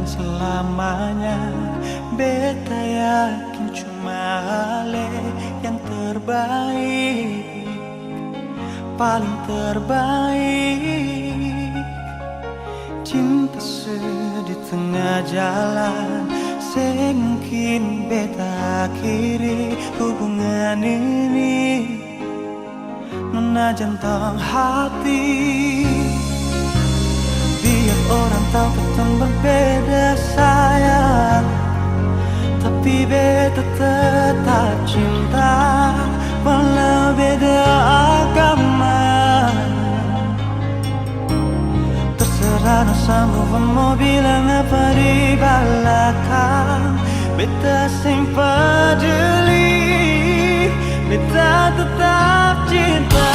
dan selamanya. Beta yakin cuma Ale yang terbaik, paling terbaik. Cinta di tengah jalan, semungkin beta akhiri hubungan ini. Nona jantung hati, biar orang tahu kita berbeda sayang, tapi beta tetap cinta walau beda agama. Terserah sama mau bilang apa di belakang, beta sing peduli, beta tetap cinta.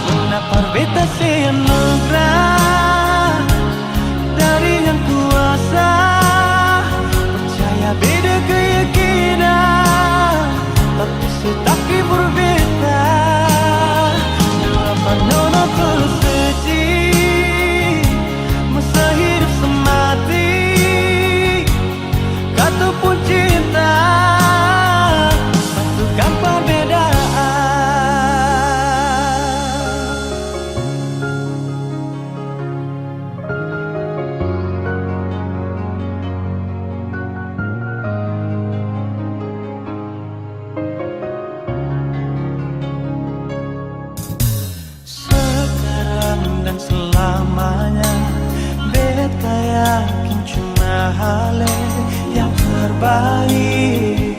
Kenapa beta sing anugerah dari yang kuasa, percaya beda keyakinan, tapi setaki berbeda. Kenapa nona tulus suci, masa hidup semati, kata pun cinta, satukan perbedaan. Sekarang dan selamanya, beta yakin cuma Ale yang terbaik,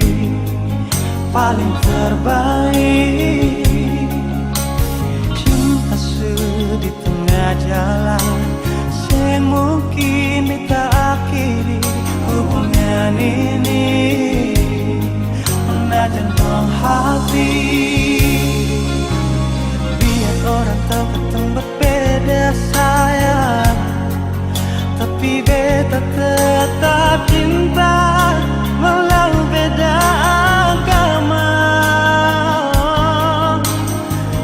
paling terbaik. Cinta di tengah jalan, semungkin beta akhiri hubungan ini. Nona jantung hati, biar orang tahu kita berbeda sayang, tapi beta tetap cinta walau beda agama.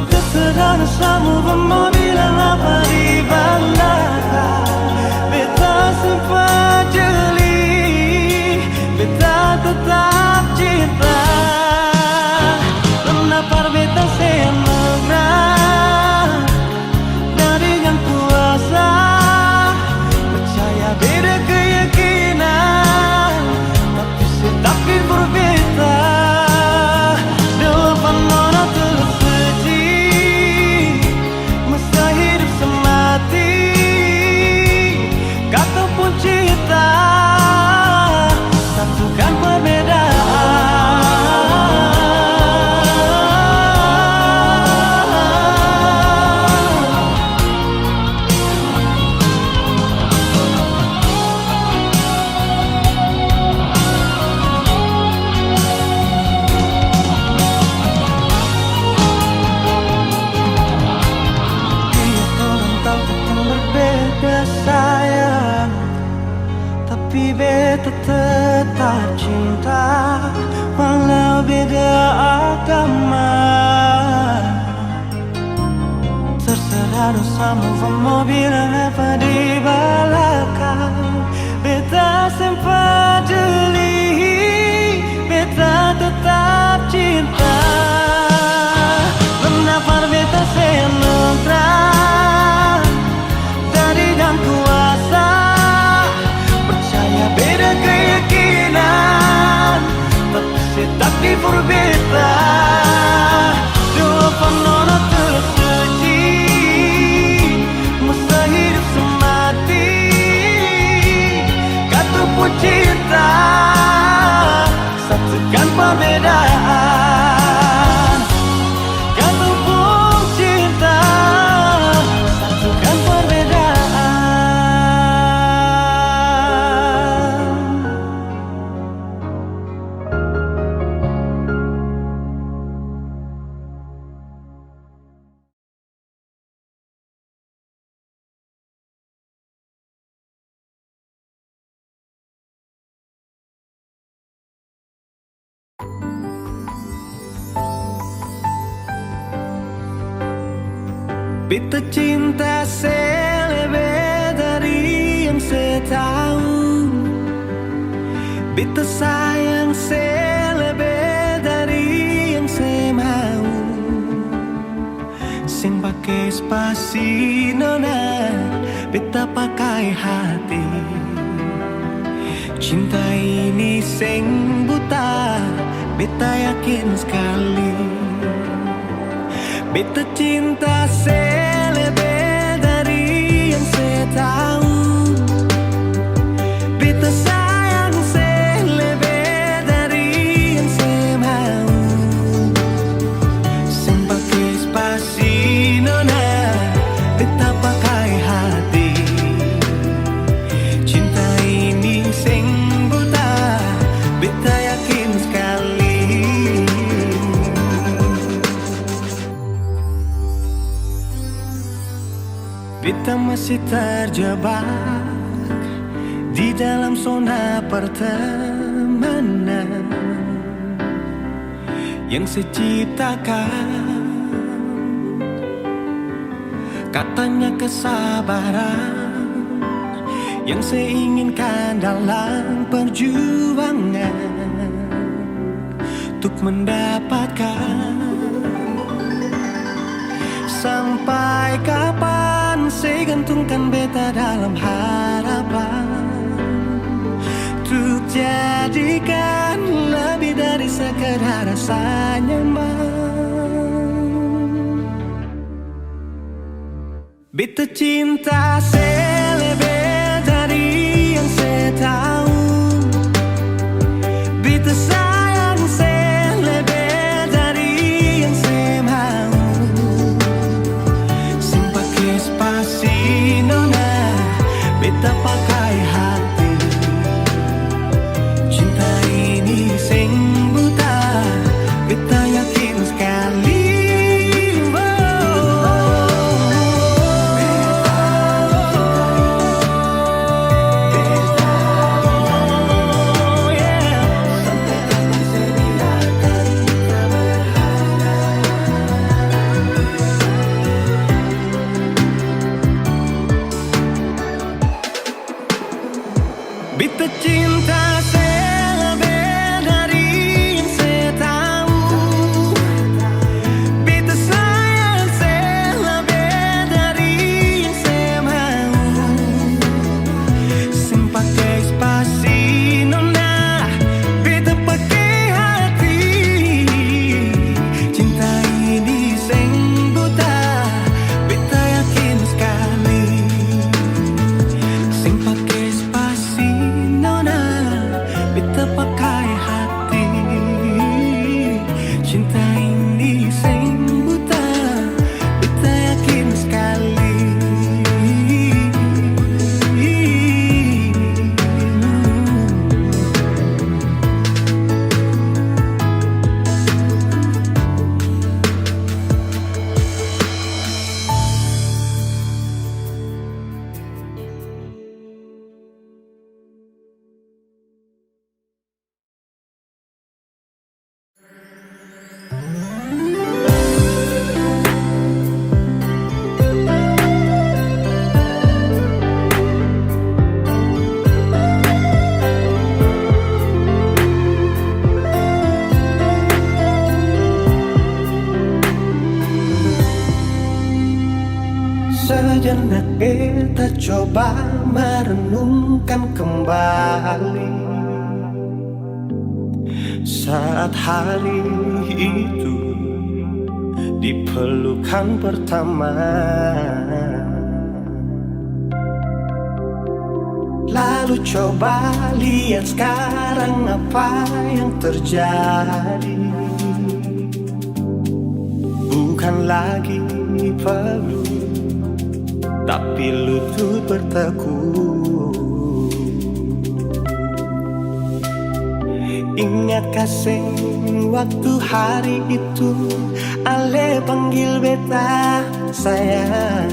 Terserah sama mau bilang apa di belakang, beta sempat jeli, beta tetap cinta. Kenapa beta semangat dari yang kuasa, percaya beda keyakinan, tapi setaki berbeda. Depan nona tulus suci, masa hidup semati, kata pun cinta, satukan perbedaan. Sayang, tapi beta tetap cinta walau beda agama. Terserah dosamu mau bilang apa di belakang, beta sempat jeli, beta tetap cinta. Kenapa beta senutrah dari yang kuasa, percaya beda keyakinan, tapi setaki berbeda. Depan nona tulus suci, masa hidup semati, kata pun cinta, satukan perbedaan. Kata pun cinta, satukan perbedaan. Beta cinta selebih dari yang saya beta sayang selebih dari yang saya mau. Sing pakai spasi nona, beta pakai hati. Cinta ini sing buta, beta yakin sekali. Beta cinta selebih dari yang saya tahu. Beta sayang selebih dari yang saya mau. Sing pakai spasi nona, beta pakai hati. Cinta ini sing buta, beta yakin sekali. Beta masih terjebak di dalam zona pertemanan yang saya ciptakan. Katanya kesabaran yang saya inginkan dalam perjuangan untuk mendapatkan. Sampai kapan saya gantungkan beta dalam harapan untuk jadikan lebih dari sekedar rasa nyaman. Beta cinta selebih dari yang saya tahu. Beta sayang selebih dari yang saya mau. Sing pakai spasi nona, beta pakai hati. Cinta ini sing buta, beta yakin sekali. Beta cinta selebih dari yang saya tahu. Beta sayang selebih dari yang saya mau. Sing pakai spasi nona, beta pakai hati. Cinta ini sing buta, beta yakin sekali. Sing pakai spasi nona, beta pakai hati. Cinta ini sing buta, beta yakin sekali. Sejenak beta coba merenungkan kembali saat hari itu di pelukan pertama. Lalu coba lihat sekarang apa yang terjadi. Bukan lagi peluk, tapi lutut bertekuk. Ingat kasih waktu hari itu Ale panggil beta sayang.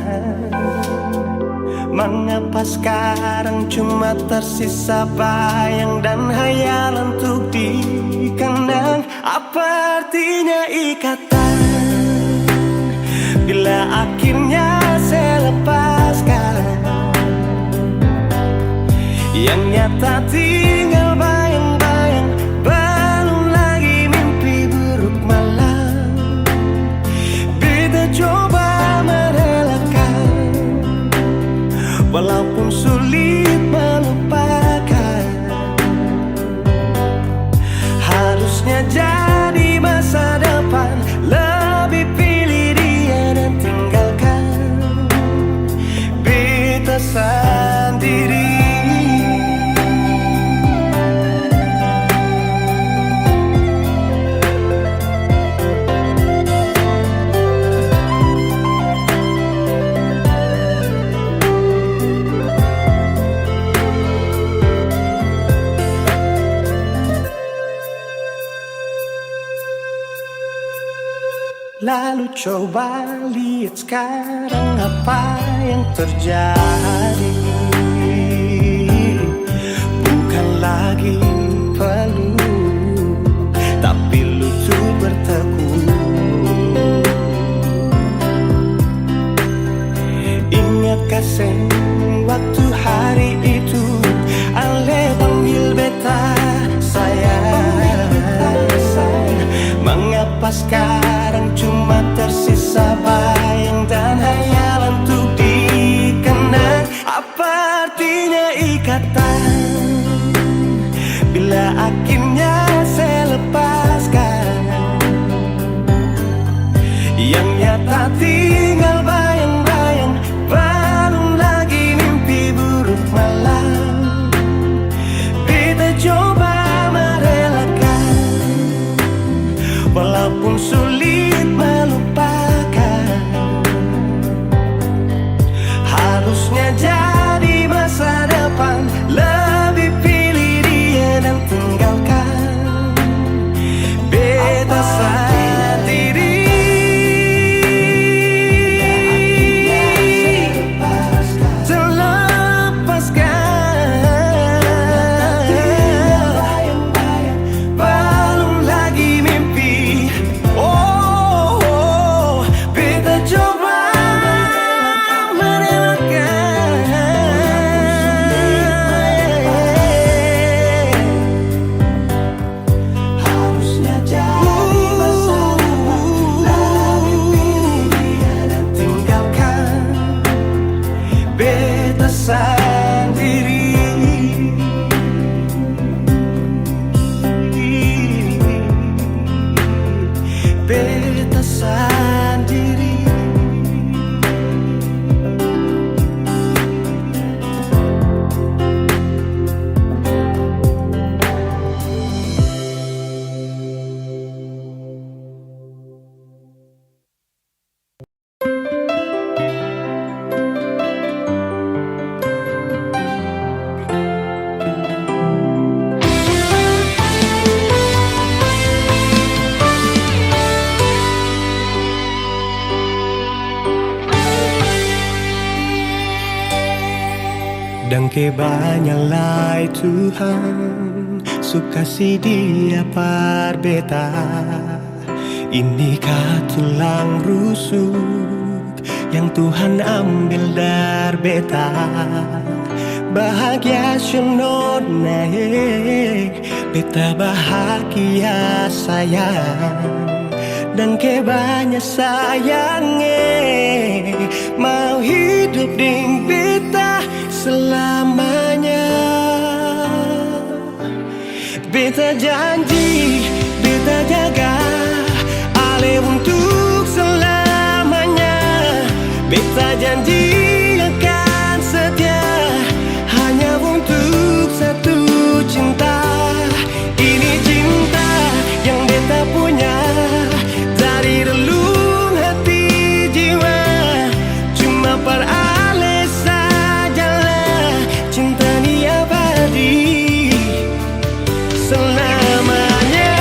Mengapa sekarang cuma tersisa bayang dan hayalan untuk dikenang? Apa artinya ikatan bila akhirnya saya lepaskan? Yang nyata tinggal bayang-bayang Lalu coba lihat sekarang apa yang terjadi. Bukan lagi peluk, tapi lutut bertekuk. Ingatkah waktu hari itu Ale panggil beta sayang. Mengapa sekarang cuma tersisa bayang dan hayalan untuk dikenang? Apa artinya ikatan bila akhirnya saya lepaskan? Yang nyata tinggal bayang-bayang, belum lagi mimpi buruk malam. Beta coba merelakan, walaupun sulit melupakan. Harusnya jadi masa depan, lebih pilih dia dan tinggalkan. Beta sendiri. Beta sendiri. Dan kebanyalah Tuhan suka si dia par beta. Inikah tulang rusuk yang Tuhan ambil dari beta? Bahagia senod naik, beta bahagia sayang. Dan kebanyak sayangnya mau hidup ding beta selamanya. Beta janji, beta jaga Ale untuk selamanya. Beta janji akan setia hanya untuk satu cinta. Ini cinta yang beta punya dari relung hati jiwa. Cuma per Ale sajalah cinta ni abadi selamanya.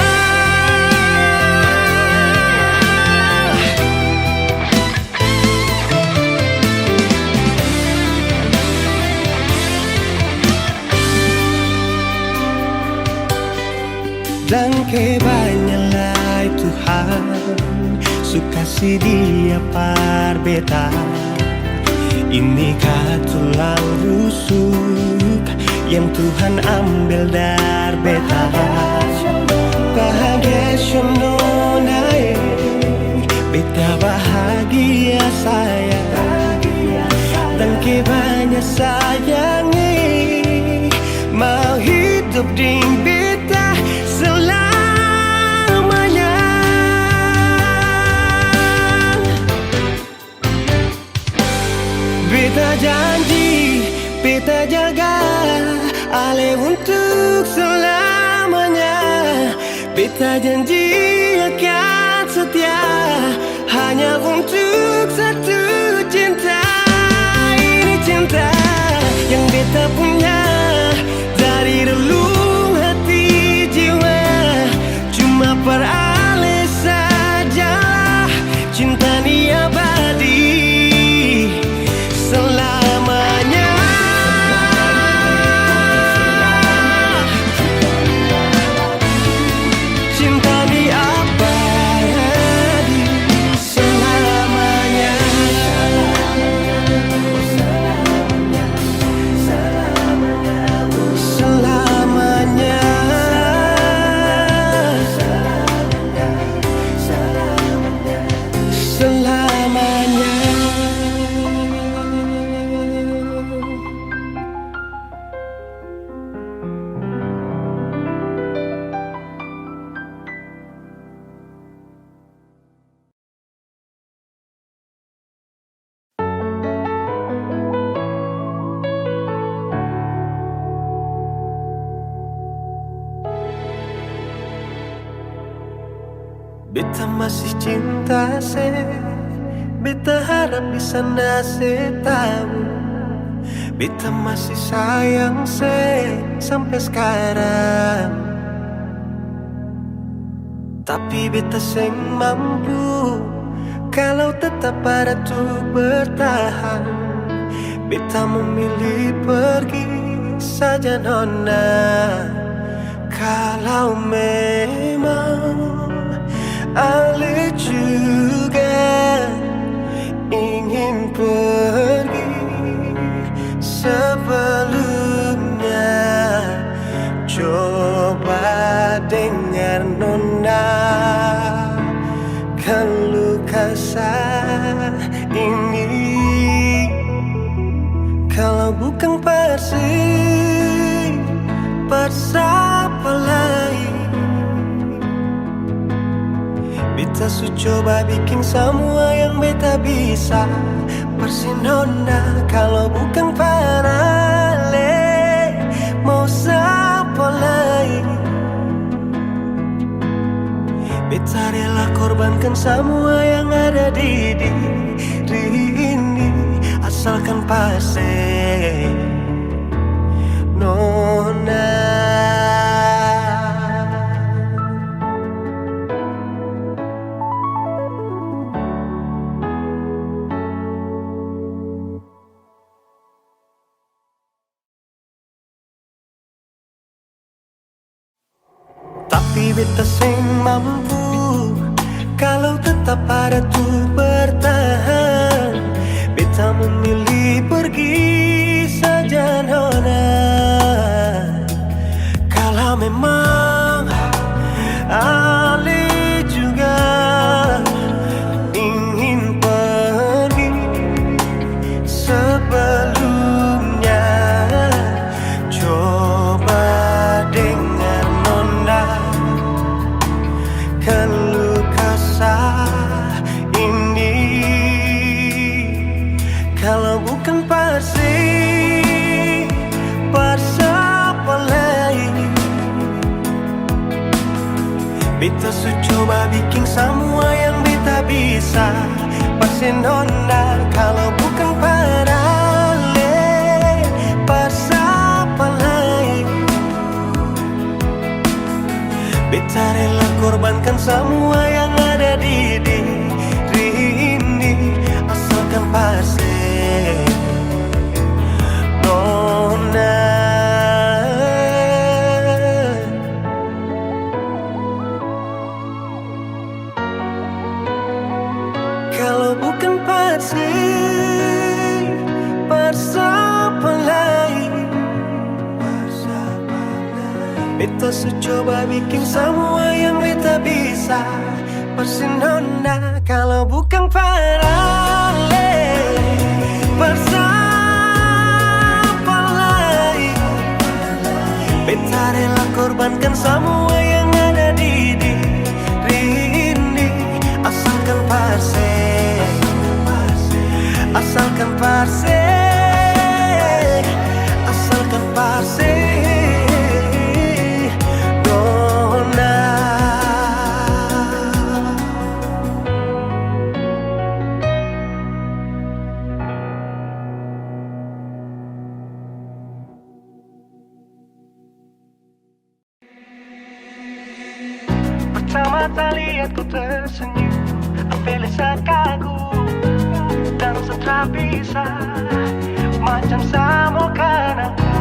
Dan kebanyalah Tuhan suka si dia par beta. Inikah tulang rusuk yang Tuhan ambil dari beta? Bahagia sono naik, beta bahagia sayang. Dan kebanyak sayangnya mau hidup ding beta selamanya. Beta janji, beta jaga Ale untuk selamanya. Beta janji akan setia hanya untuk satu cinta. Ini cinta yang beta punya dari relung hati jiwa. Cuma per Ale sajalah Beta masih cinta se, beta harap bisa nase tahu. Beta masih sayang se sampai sekarang. Tapi beta seng mampu kalau tetap ada tuh bertahan. Beta memilih pergi saja nona. Kalau memang Ale juga ingin pergi sebelumnya, coba dengar nona keluh kesah ini. Kalau bukan Persib, siapa lain? Beta su coba bikin semua yang beta bisa. Persinona kalau bukan Panale, mau siapa lain? Beta rela korbankan semua yang ada di diri ini, asalkan pasti nona. Tapi beta seng mampu kalau tetap ada tuh bertahan. Beta memilih pergi saja nona. Kalau memang Ale juga ingin pergi sebelumnya, coba dengar nona keluh kesah ini. Kalau bukan Persib, siapa lain? Beta su coba bikin semua yang beta bisa. Pasti nona kalau bukan Panale, siapa lain? Beta rela korbankan semua yang ada di diri ini, asalkan pasti nona. Kalau bukan Persib, siapa lain? Beta su coba bikin semua yang beta bisa. Pasti nona kalau bukan Panale, siapa lain? Beta rela korbankan semua yang ada di diri ini, asalkan Persib, asalkan Persib, asalkan Persib nona. Pertama kali lihat kau tersenyum, apel saat kagum dan setelah bisa macam sama kan aku.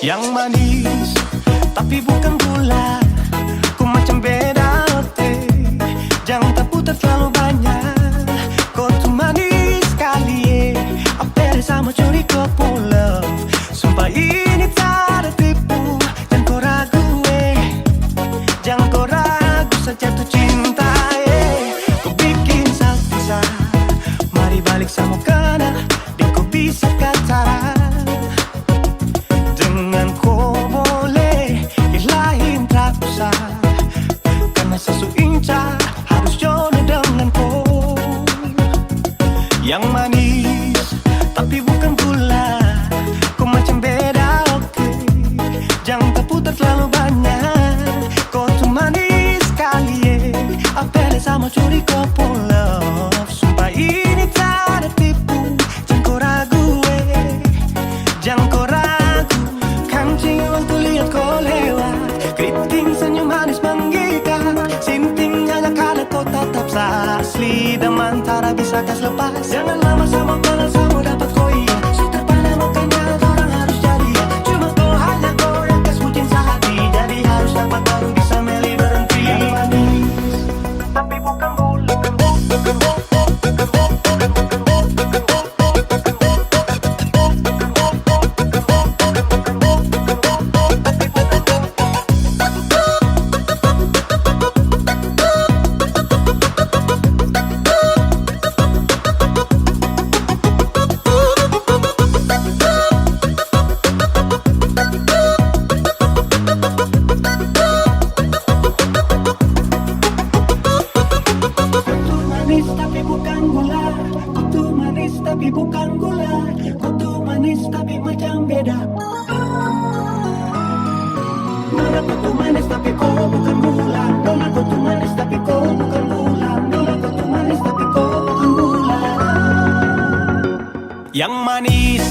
Yang manis tapi bukan gula, ku macam beda hati. Jangan tak putar terlalu banyak, kau tuh manis sekali. Apel sama curi kau pulau, sumpah ini tak ada tipu. Jangan kau ragu jangan kau ragu saja tuh cinta. Kau bikin salsa, mari balik sama kana, dan kau bisa kata dengan kau boleh ilahin tak usah. Karena sesu inca harus jodoh dengan kau. Yang manis tapi bukan gula, mau curi kopo love. Sumpah ini tak ada tipu. Jangan kau ragu jangan kau ragu. Kancing waktu lihat kau lewat, keriting senyum manis menggigit. Sinting hanya karena kau tetap asli. Dan mantara bisa kas lepas. Jangan lama sama kenal sama dapat kau iya. Sudah pada makanya orang harus jadi ya. Cuma kau hanya kau yang kas bucin sehati. Jadi harus dapat baru bisa meli berhenti. Yang manis tapi bukan gula. Tapi bukan gula, kutu manis tapi macam beda. Nona kutu manis tapi kau bukan gula. Nona kutu manis tapi kau bukan gula. Nona kutu manis tapi kau bukan gula. Yang manis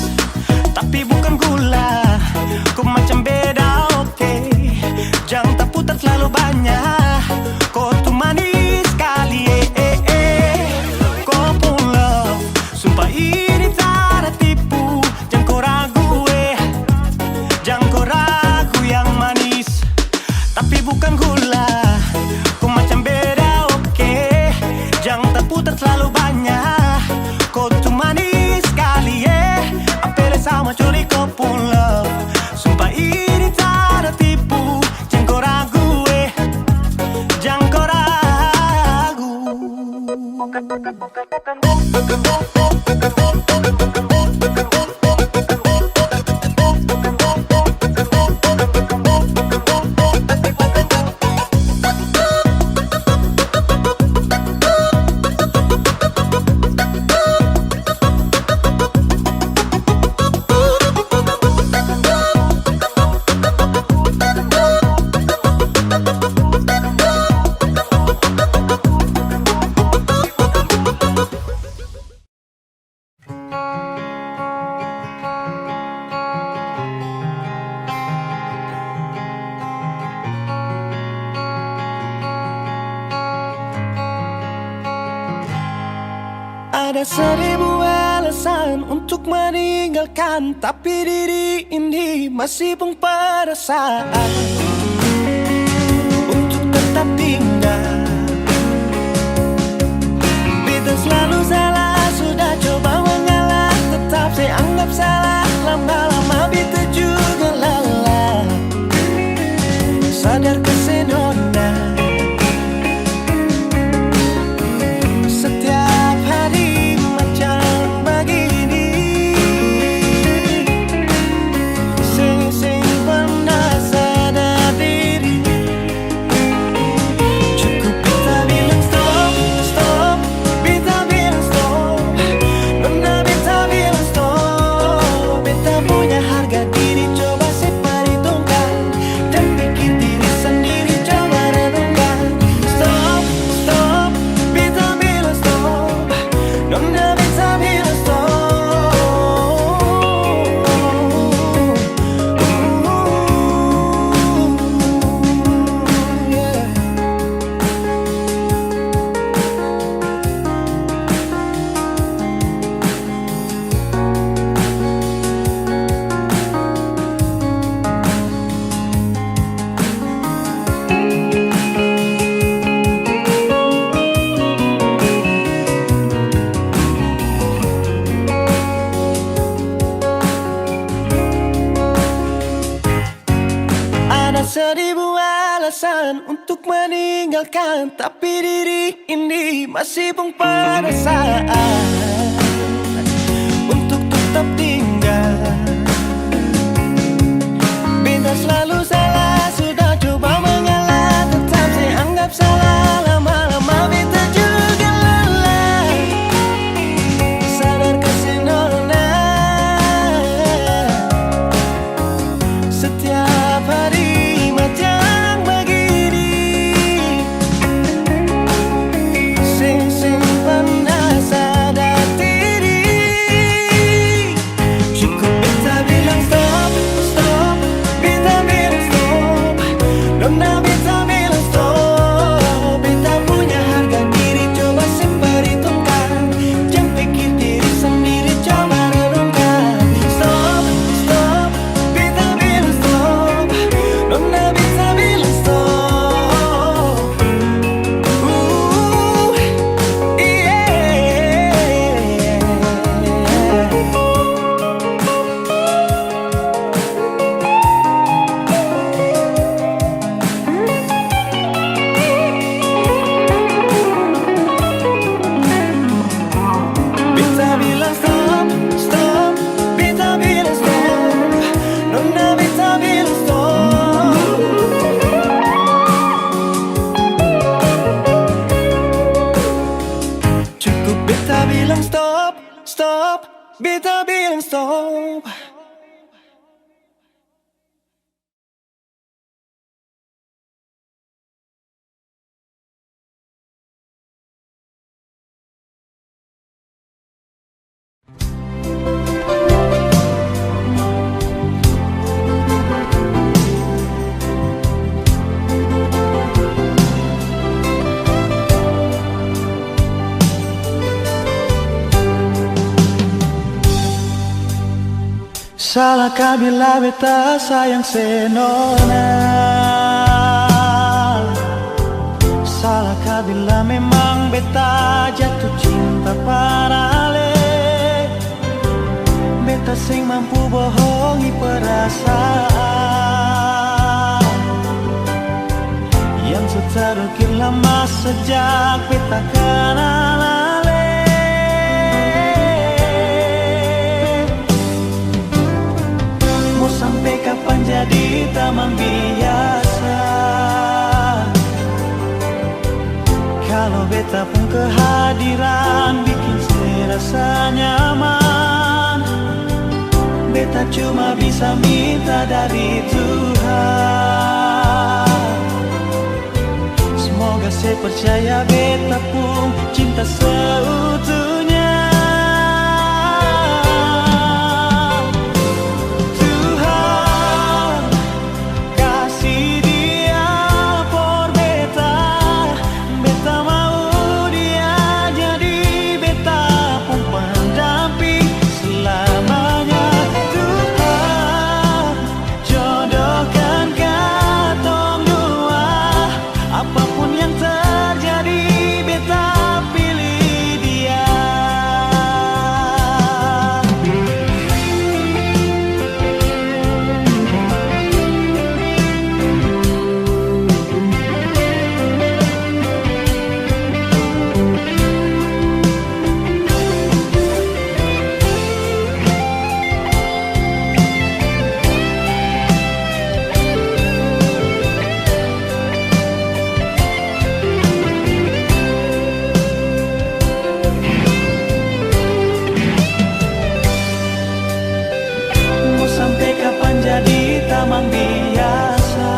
tapi bukan gula. Kau macam beda, oke. Jangan tak putar terlalu banyak. Kau tuh manis sekali, Kau pun love. Sumpah ini tak ada tipu. Jangan kau ragu, jangan kau ragu. Yang manis tapi bukan gula. Kau macam beda, oke. Jangan tak putar terlalu banyak. Kau tuh manis sekali, Apel sama curi kau pun love. Sumpah ini tak ada tipu. Jangan kau ragu, jangan kau ragu. Ada 1000 alasan untuk meninggalkan, tapi diri ini masih pun perasaan untuk tetap tinggal. Beta selalu salah, sudah coba mengalah, tetap saya anggap salah. Lama-lama beta juga lelah. Sadar kesenona setiap hari macam begini. Sing pernah sadar diri. Cukup beta bilang stop, stop. Beta bilang stop. Nona beta bilang stop. Beta punya harga diri, coba seperhitungkan. Dan pikir diri sendiri, coba renungkan. Stop, stop. Beta bilang stop. Nona beta bilang stop. Yeah. Ada 1000 alasan untuk meninggalkan, tapi diri ini masih pun perasaan untuk tetap tinggal. Beta selalu salah, sudah coba mengalah, tetap saya anggap salah. Lama-lama beta juga lelah. Sadar kesenona setiap hari macam begini. Beta bilang stop, stop, beta bilang stop, nona beta bilang stop. Cukup beta bilang stop, stop, beta bilang stop. Salahkah bila beta sayang senona? Salahkah bila memang beta jatuh cinta parale? Beta sing mampu bohongi perasaan yang seterukir lama sejak beta kenal ale. Mau sampai kapan jadi teman biasa? Kalau beta pun kehadiran bikin serasa nyaman, beta cuma bisa minta dari Tuhan. Semoga saya percaya beta pun cinta seutuhnya. Tuhan kasih dia por beta, beta mau dia jadi beta pun pendamping selamanya. Tuhan jodohkan katong dua, apapun yang terjadi beta pilih dia. Mau sampai kapan jadi tamang biasa?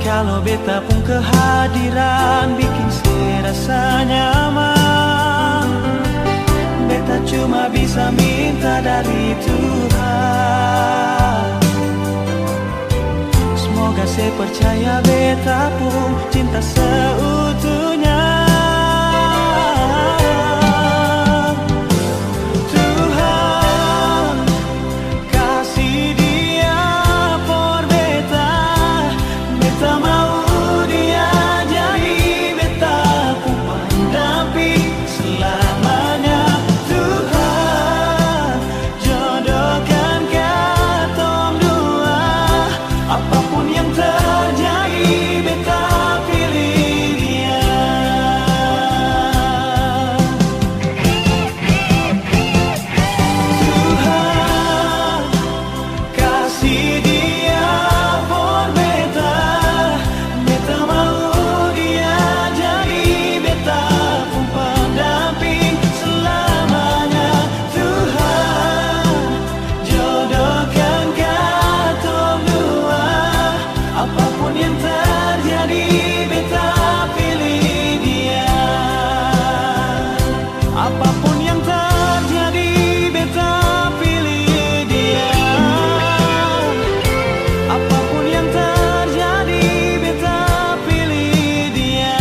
Kalau beta pun kehadiran bikin serasa nyaman, beta cuma bisa minta dari Tuhan. Semoga saya percaya beta pun cinta seutuhnya. Tuhan kasih dia por beta, beta mau dia jadi beta pun pendamping selamanya. Tuhan jodohkan katong dua, apapun yang terjadi beta pilih dia. Tuhan kasih dia por beta, beta mau dia jadi beta pun pendamping selamanya. Tuhan jodohkan katong dua, apapun yang terjadi beta pilih dia. Apapun yang terjadi beta pilih dia. Apapun yang terjadi beta pilih dia.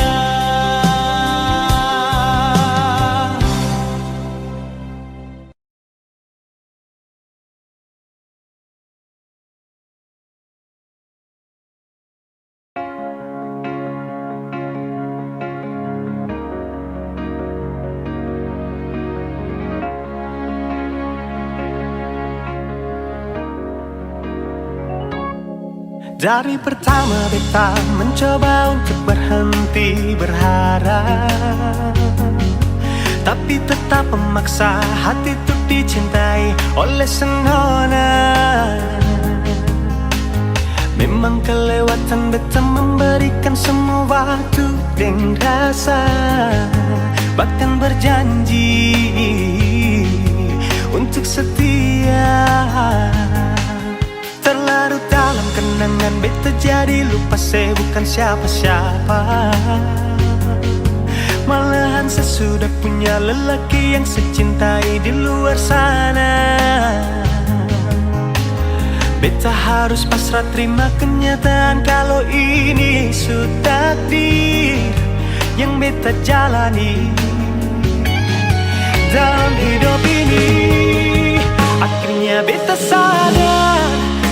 Dari pertama beta mencoba untuk berhenti berharap, tapi tetap memaksa hati untuk dicintai oleh senona. Memang kelewatan beta memberikan semua waktu dan rasa, bahkan berjanji untuk setia. Terlarut dalam kenangan beta jadi lupa saya bukan siapa-siapa. Malahan saya sudah punya lelaki yang saya cintai di luar sana. Beta harus pasrah terima kenyataan kalau ini sudah takdir yang beta jalani dalam hidup ini. Akhirnya beta sadar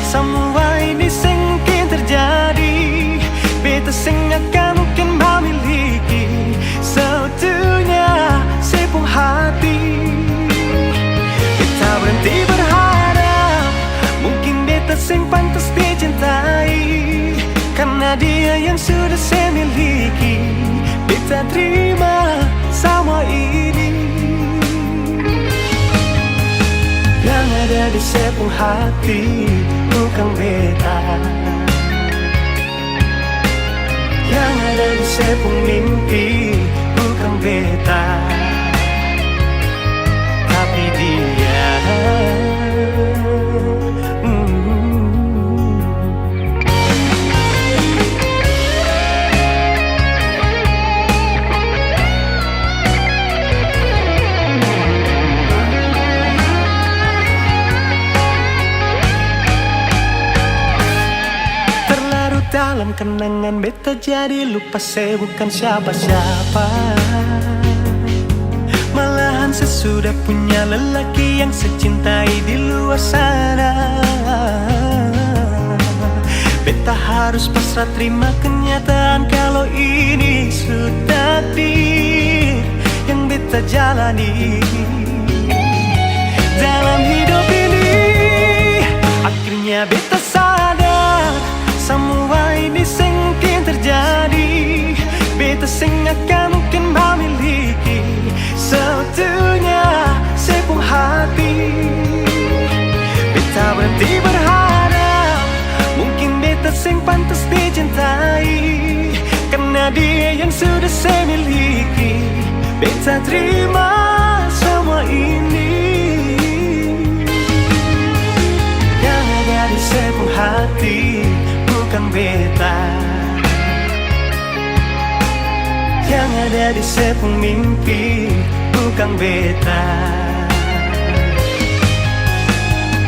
semua ini sengkin terjadi. Beta akan mungkin memiliki seutuhnya sepung hati. Beta berhenti berharap mungkin beta sing pantas dicintai, karena dia yang sudah saya miliki. Beta terima semua ini. Yang ada di sepung hati bukan beta, yang ada di sepung mimpi bukan beta, tapi dia. Dalam kenangan beta jadi lupa saya bukan siapa-siapa. Malahan saya sudah punya lelaki yang saya cintai di luar sana. Beta harus pasrah terima kenyataan kalau ini sudah takdir yang beta jalani dalam hidup ini. Akhirnya beta sadar semua ini sengkin terjadi. Beta akan mungkin memiliki seutuhnya sepung hati. Beta berhenti berharap mungkin beta sing pantas dicintai, karena dia yang sudah saya miliki. Beta terima semua ini. Yang ada di sepung hati bukan beta, yang ada di sepung mimpi bukan beta,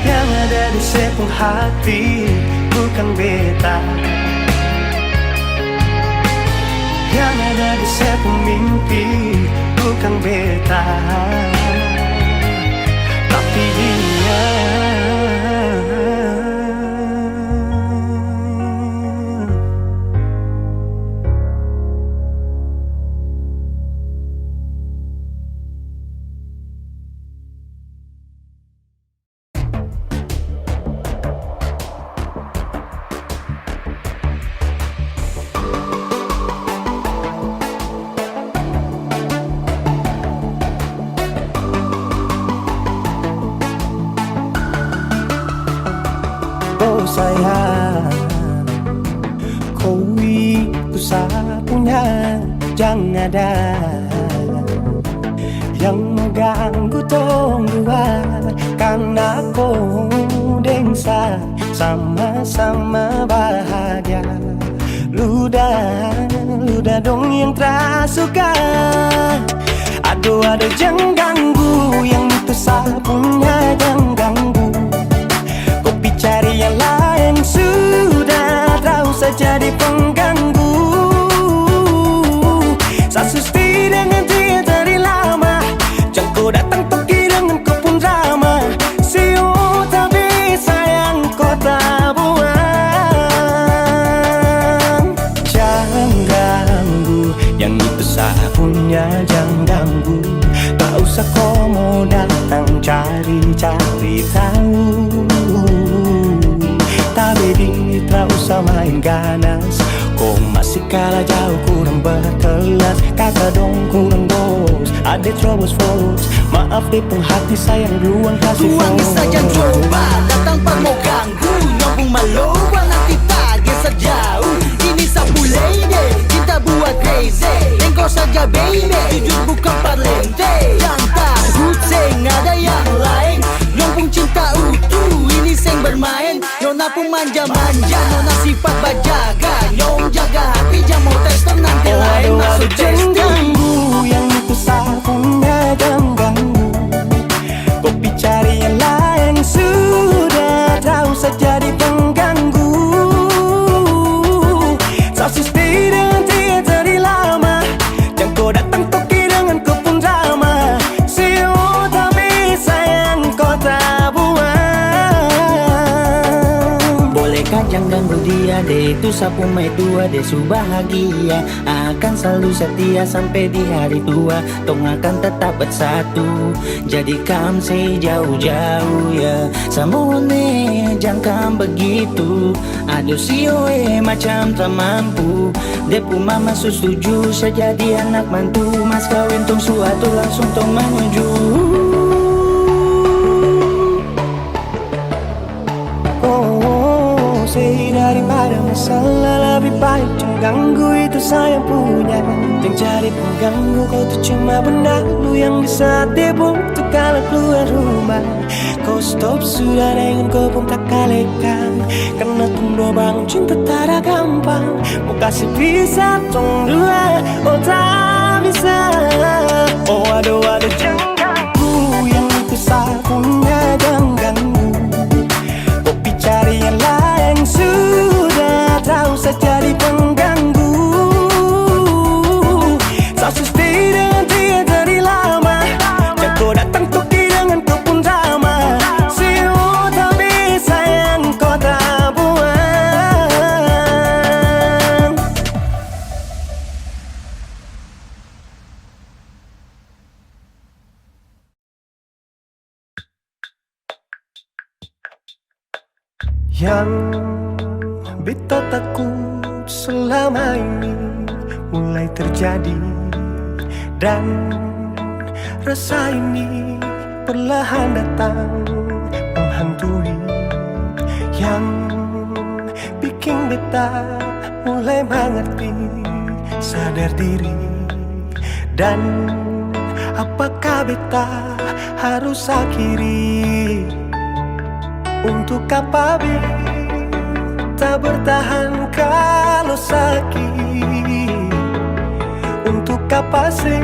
yang ada di sepung hati bukan beta, yang ada di sepung mimpi bukan beta, tapi dia. Oh sayang, kau itu satunya, jangan ada yang mengganggu tong dua, karena kau dengsa sama-sama bahagia. Luda dong yang tersuka. Aduh jangan ganggu, yang itu sapunya jangan ganggu. Kopi cari yang lain sudah, tak usah jadi pengganggu. Sasusti dengan dia dari lama, jangan kau datang pergi dengan kau pun drama. Siu tapi sayang kau tak buang. Jangan ganggu, yang itu sapunya jangan ganggu. Tak usah kau deh terobos fokus. Maaf deh penghati sayang ruang kasih Tuang fokus. saja coba datang pak mau ganggu. Nyambung maloba nanti target sejauh. Ini sapu lady, cinta buat crazy. Engkau saja baby, jujur bukan parlente. Yang takut seng ada yang lain. Nyambung cinta utuh, ini seng bermain. Nona pun manja-manja, nona sifat bajaga. Nyong jaga hati, jangan mau tester nanti lain masuk Jangan testing. ganggu yang itu sapunya, jangan ganggu. Kopi cari yang lain, sudah tahu saja di pengganggu. Saksi stay dengan dia dari lama. Jangan kau datang toki dengan kau pun drama. Siu tapi sayang kau tak buang. Bolehkah jangan ganggu dia deh, itu sapu mai tua deh su bahagia. Akan selalu setia sampai di hari tua. Tong akan tetap bersatu. Jadikan saya jauh-jauh ya. Samone jangan begitu. Aduh sioe macam tak mampu. Depu mama setuju saya jadi anak mantu. Mas kawin tong suatu langsung tong menuju. Daripada masalah lebih baik jangan ganggu, itu saya punya. Jangan cari pengganggu, kau tuh cuma benda lu yang bisa dibutuh kalau keluar rumah. Kau stop sudah dengan kau pun tak kalekan. Karena tunggu bangun cinta tak ada gampang. Mau kasih bisa tong dua, oh tak bisa. Oh aduh jangan ganggu yang itu saya punya, jangan ganggu. Kopi cari yang lain, sudah tahu saja di pengganggu. Saksi stay dengan dia dari lama. Jangan kau datang toki dengan kau pun drama. Siu tapi sayang kau tak buang. Yang beta takut selama ini mulai terjadi. Dan rasa ini perlahan datang menghantui. Yang bikin beta mulai mengerti, sadar diri. Dan apakah beta harus akhiri? Untuk apa beta bertahan kalau sakit? Untuk apa sih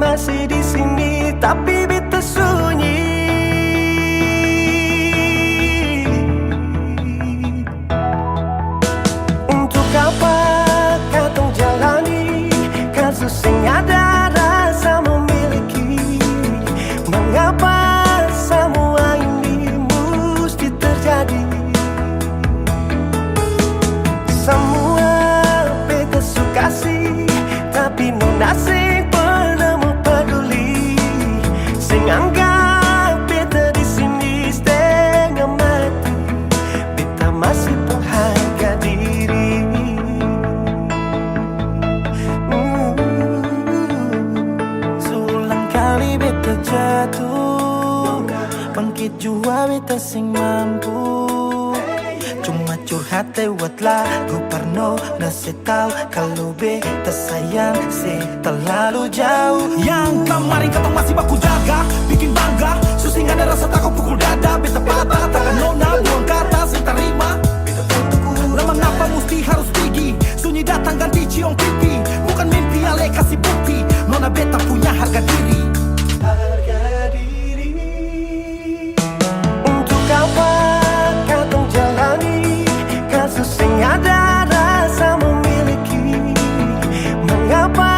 masih di sini tapi beta sunyi? Untuk apa kau jalani kasus yang ada rasa memiliki? Mengapa semua ini mesti terjadi? Semua beta suka sih, tapi nona sing pernah mau peduli. Sing anggap beta di sini setengah mati. Beta masih pengharga diri. Seulang kali beta jatuh, bangkit jua beta sing mampu. Cuma curhat lewat lagu Parno. Nasi tahu kalau beta sayang se terlalu jauh. Yang kemarin kata masih baku jaga, bikin bangga. Susing ada rasa takut pukul dada. Beta patah, takkan nona buang kata saya terima. Beta teguh, nah mengapa mesti harus pergi? Sunyi datang ganti ciong pipi. Bukan mimpi ale kasih bukti. Nona beta punya harga diri. Harga diri. Untuk apa kau jalani kasus yang ada rasa memiliki? Mengapa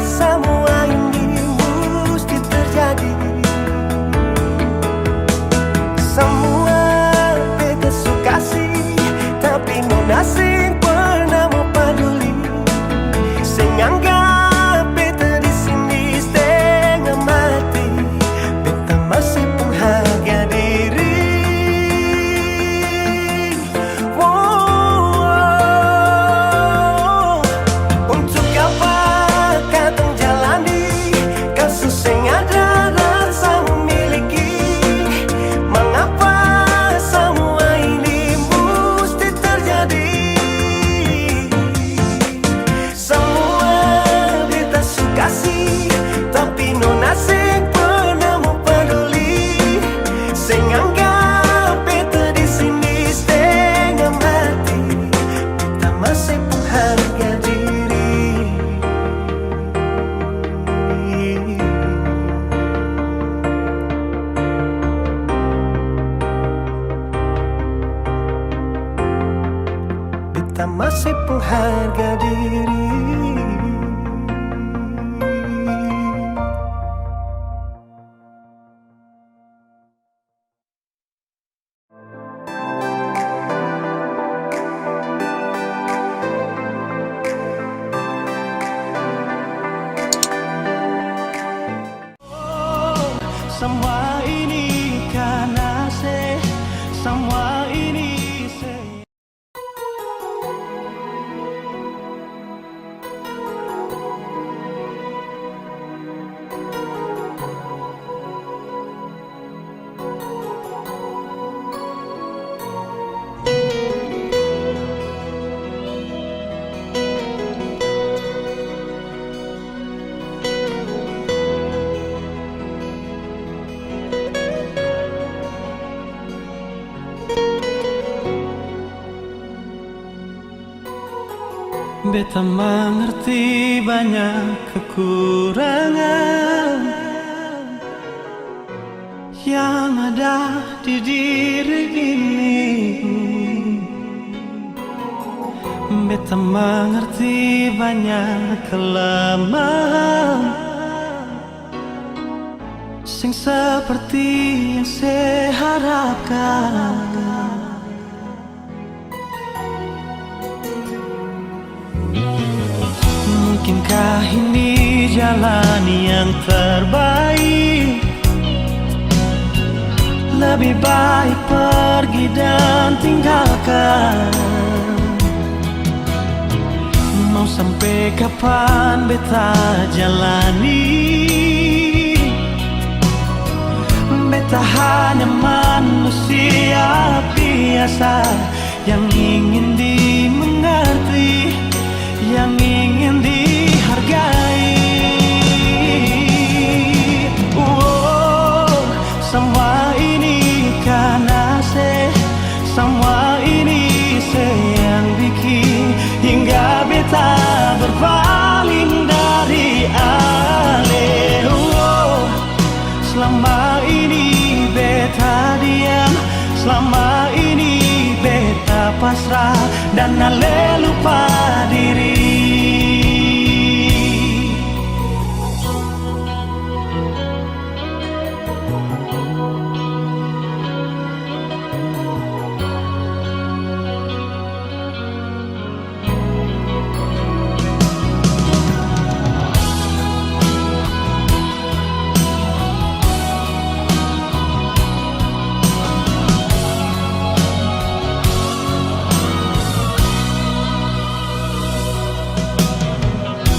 semua ini mesti terjadi? masih pengharga diri. Semua ini karena semua ini beta mengerti banyak kekurangan yang ada di diri ini. Beta mengerti banyak kelemahan sing seperti yang saya harapkan. Mungkinkah ini jalan yang terbaik? Lebih baik pergi dan tinggalkan. Mau sampai kapan beta jalani? Beta hanya manusia biasa yang ingin dimengerti, yang ingin dihargai. Oh, semua ini karena semua ini yang bikin hingga beta berpaling dari alih. Oh, selama ini beta diam, selama ini beta pasrah dan ale lupa diri.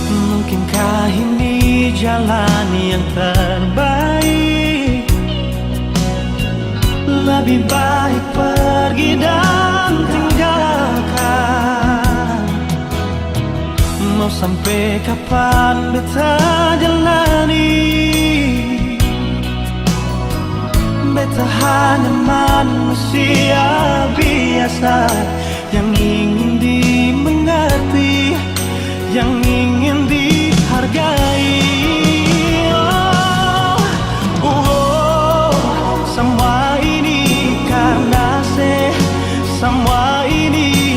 Mungkinkah ini jalan yang terbaik? Lebih baik pergi dan tinggalkan. Mau sampai kapan beta jalani? Beta hanya manusia biasa yang ingin dimengerti, yang ingin dihargai. Oh, oh, semua ini karena semua ini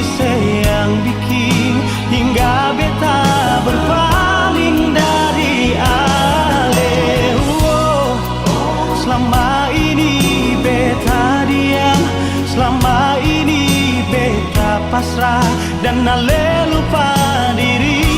yang bikin hingga beta berpaling dari alih. Oh, selama ini beta diam, selama ini beta pasrah dan ale lupa diri.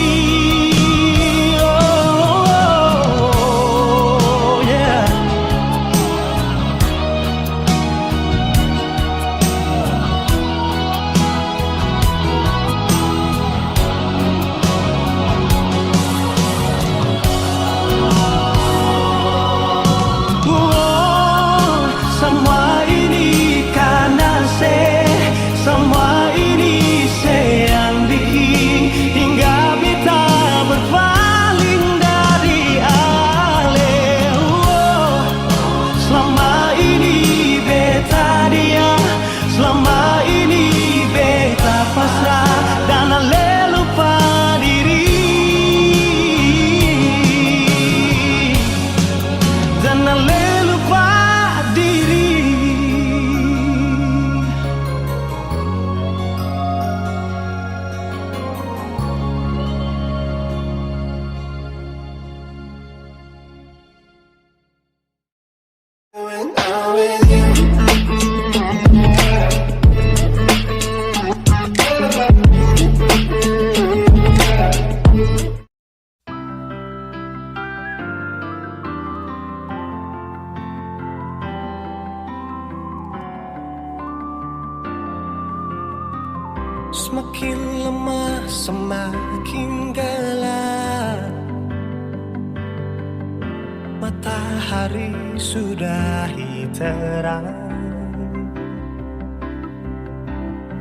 Semua ini karena semua ini yang bikin semakin lemah, semakin gelap. Matahari sudah terang,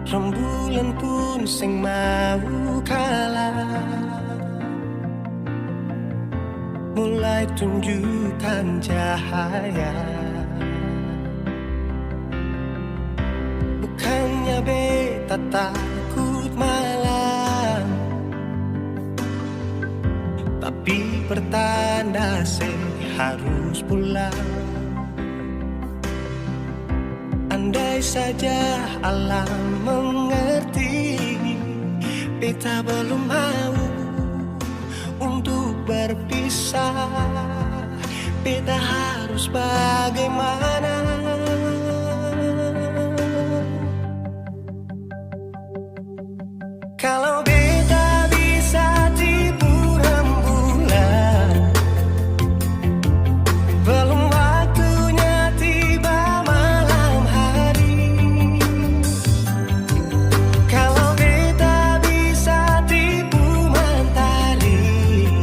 rembulan pun sing mau kalah. Mulai tunjukkan cahaya. Bukannya beta takut malam, tapi pertanda saya harus pulang. Andai saja alam mengerti, beta belum mau untuk berpisah. Beta harus bagaimana? Kalau beta bisa tipu rembulan, belum waktunya tiba malam hari. Kalau beta bisa tipu mentari,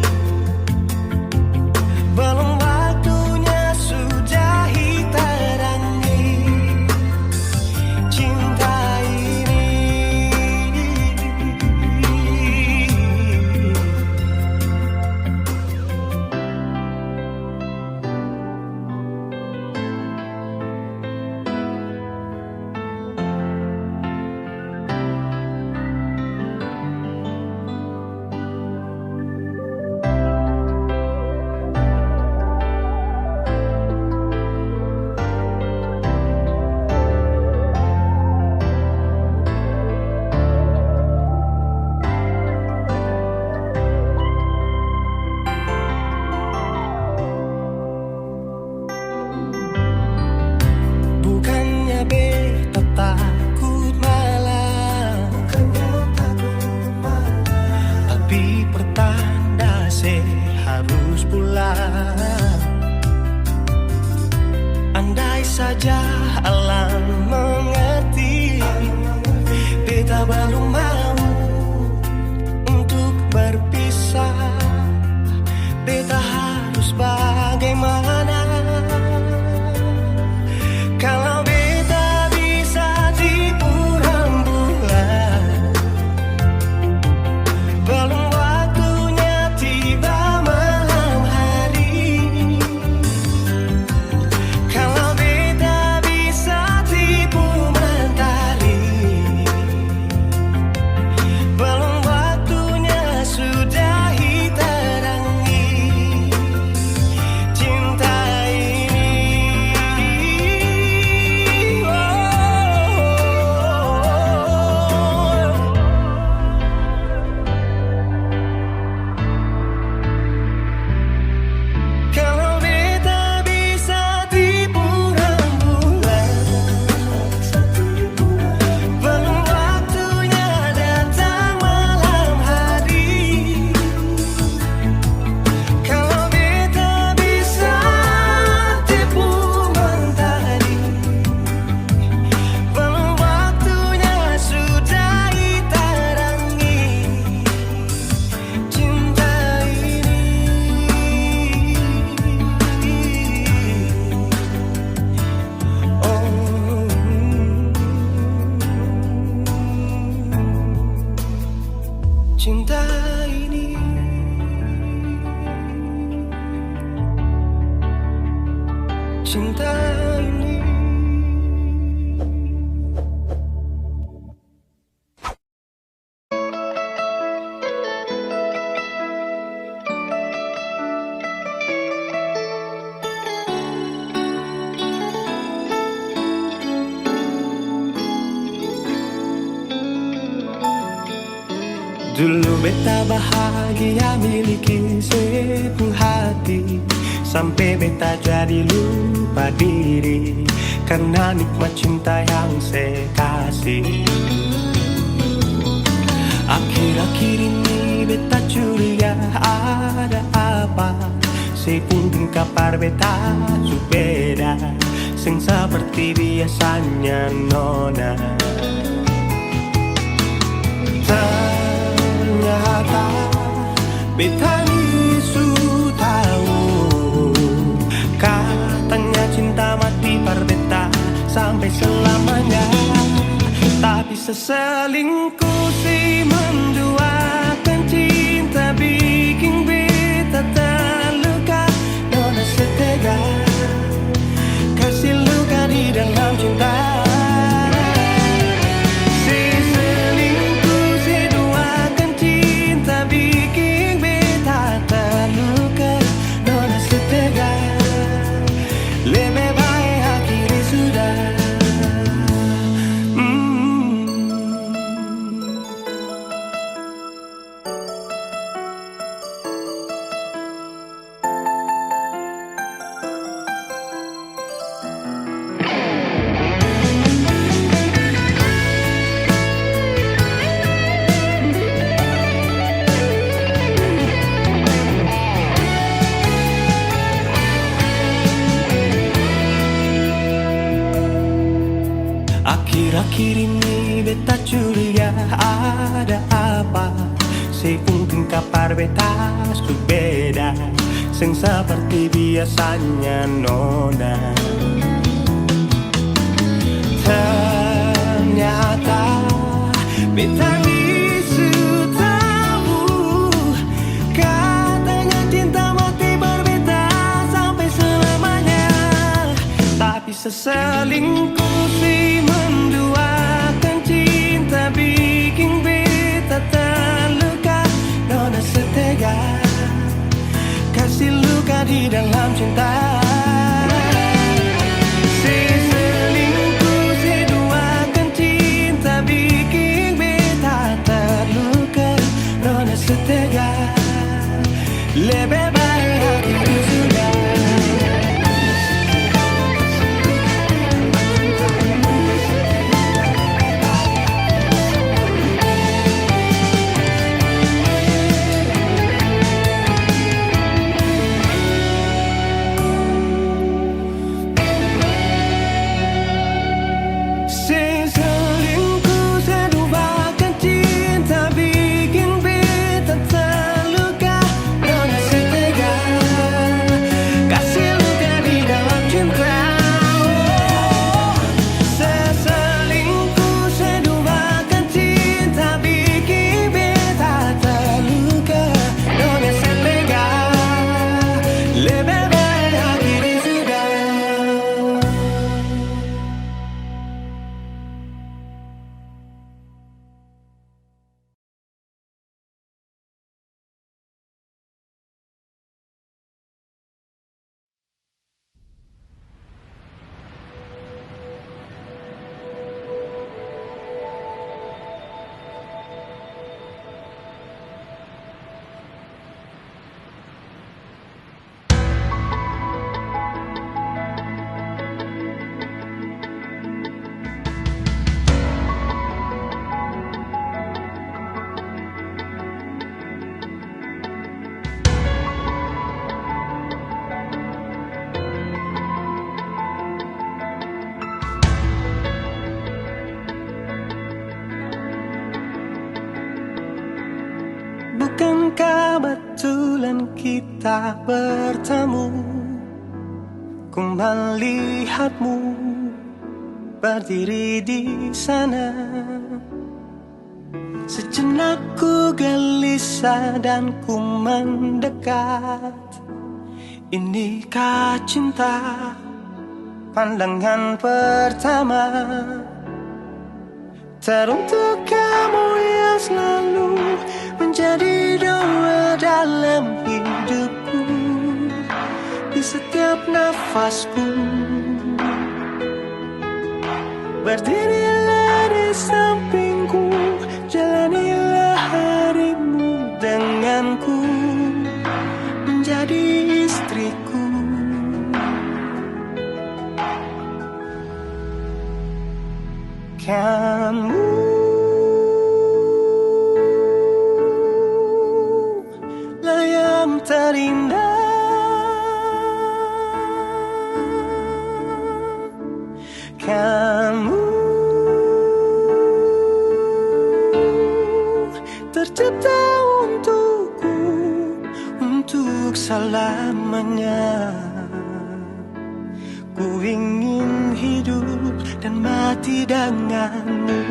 belum waktunya sudah terangi cinta ini. Bukannya beta takut malam, tapi pertanda saya harus pulang. Andai saja alam mengerti, beta belum mau untuk berpisah. Beta harus bagaimana? Kalau beta bisa tipu rembulan, belum waktunya tiba malam hari. Kalau beta bisa tipu mentari, belum waktunya sudah terangi cinta ini. Kalau beta bisa tipu rembulan, belum waktunya datang malam hari. Kalau beta bisa tipu mentari, belum waktunya sudah terangi cinta ini. Cinta ini, cinta ini. Dulu beta bahagia miliki sepenuh hati, sampai beta jadi lupa diri karena nikmat cinta yang saya kasih. Akhir-akhir ini beta curiga ada apa, saya pun kapar beta su beda, sing seperti biasanya nona. Ternyata beta ni su tahu, katanya cinta mati perbeta sampai selamanya. Tapi seselingkuh si menduakan cinta bikin beta terluka. Nona setega kasih luka di dalam cinta. Si selingkuh si duakan cinta bikin beta terluka. Nona setega lebih baik akhiri sudah. Akhir-akhir ini beta curiga ada apa. Seuntung kapar beta su beda, seng seperti biasanya nona. Ternyata beta ni su tahu, katanya cinta mati berbeda sampai selamanya. Tapi seselingkuh si menduakan cinta bikin beta terluka. Nona setega kasih luka di dalam cinta. Si selingkuh si duakan cinta bikin beta terluka. Nona setega lebih baik akhiri sudah. Bukankah betulan kita bertemu? Ku melihatmu berdiri di sana. Sejenak ku gelisah dan ku mendekat. Inikah cinta pandangan pertama? Teruntuk kamu yang selalu menjadi doa dalam hidupku. Di setiap nafasku berdirilah di sampingku. Jalanilah harimu denganku, menjadi istriku. Kamu lah yang terindah. Kamu tercipta untukku, untuk selamanya. Ku ingin hidup dan mati denganmu.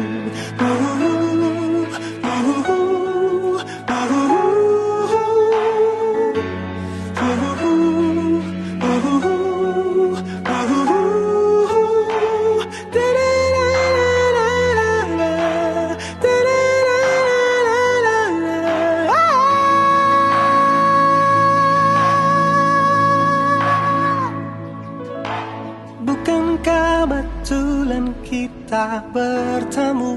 Bukankah betulan kita bertemu?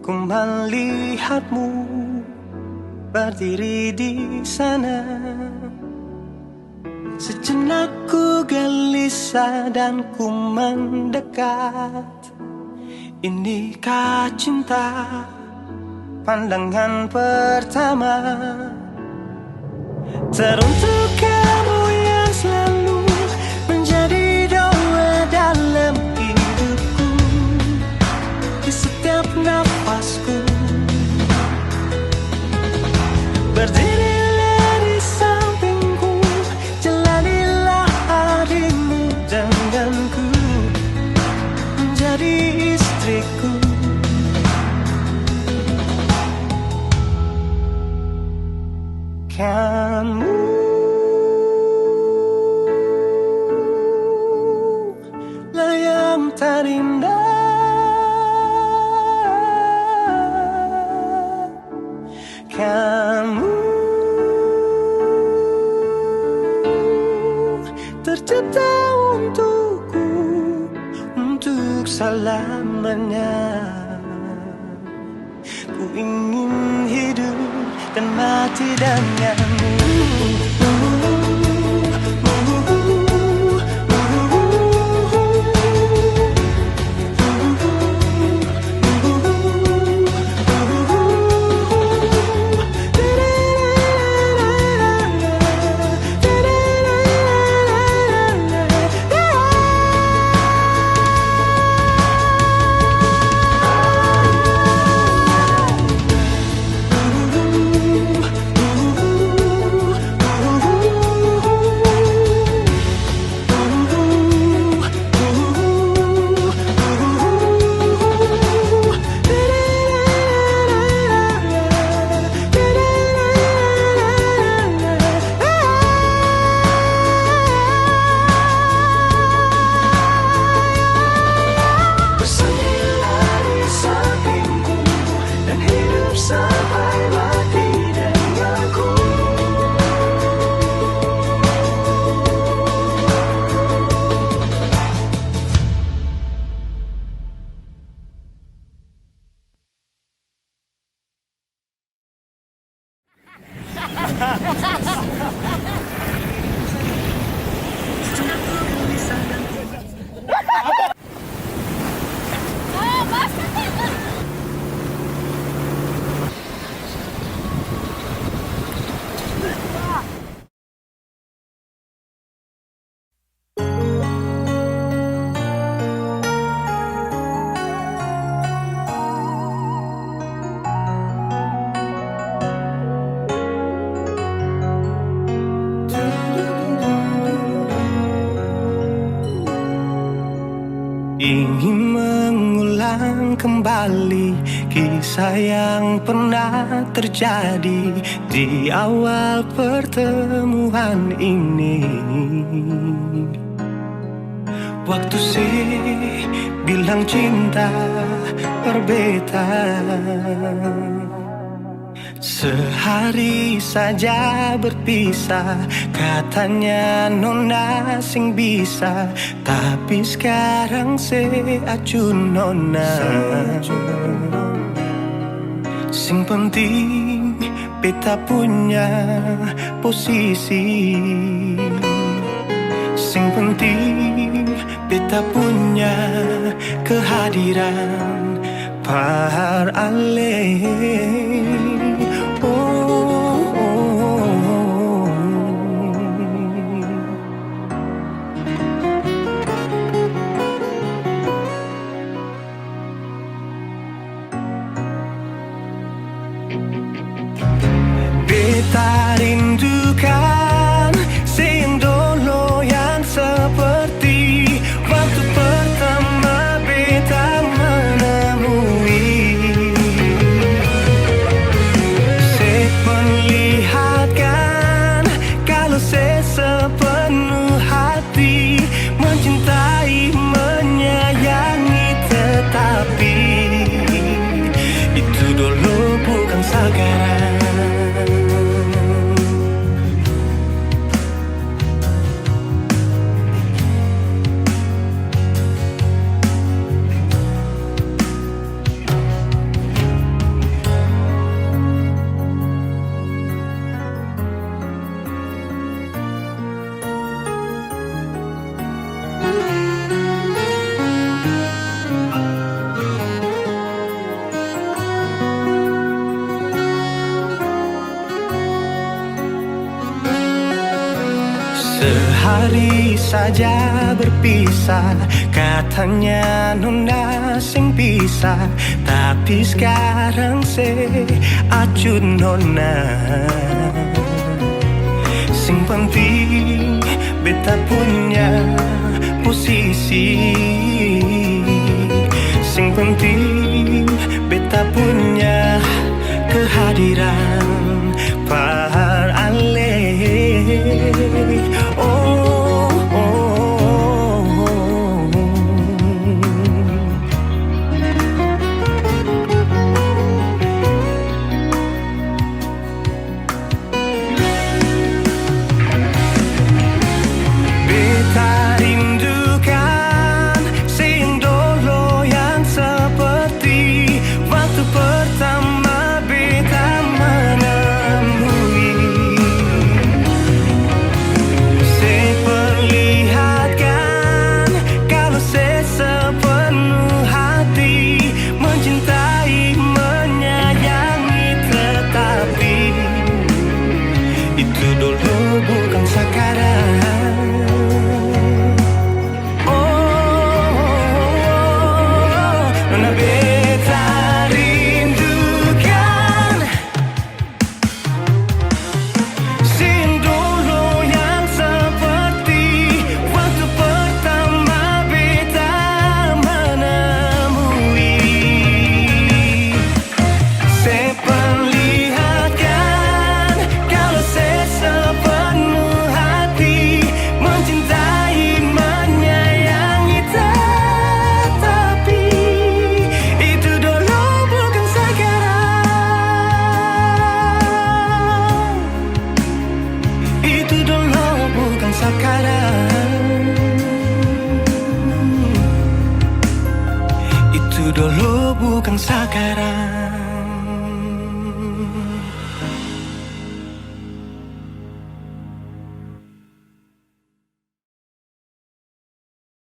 Ku melihatmu berdiri di sana. Sejenak ku gelisah dan ku mendekat. Inikah cinta pandangan pertama? Teruntuk kamu yang selalu menjadi doa dalam hidupku, di setiap nafasku. Berdirilah di sampingku, jalanilah harimu denganku, menjadi istriku. Kamu lah yang terindah. Kamu tercipta untukku, untuk selamanya. Ku ingin hidup dan mati denganmu. Sampai mati denganku. Ingin mengulang kembali kisah yang pernah terjadi di awal pertemuan ini. Waktu sih bilang cinta berbeda, sehari saja berpisah, katanya nona sing bisa. Tapi sekarang seacun nona, sing penting beta punya posisi. Sing penting beta punya kehadiran par ale. Beri saja berpisah, katanya nona sing bisa, tapi sekarang se acut nona. Sing penting beta punya posisi, sing penting beta punya kehadiran par ale. Oh, oh, oh. Beta rindukan sing dulu yang seperti waktu pertama beta menemui. Seperlihatkan kalau saya sepenuh hati mencintai, menyayangi, tetapi itu dulu bukan sekarang. Nona beta rindukan sing dulu yang seperti waktu pertama beta menemui. Seperlihatkan kalau saya sepenuh hati mencintai, menyayangi, tetapi itu dulu bukan sekarang. Itu dulu bukan sekarang. Itu dulu bukan sekarang.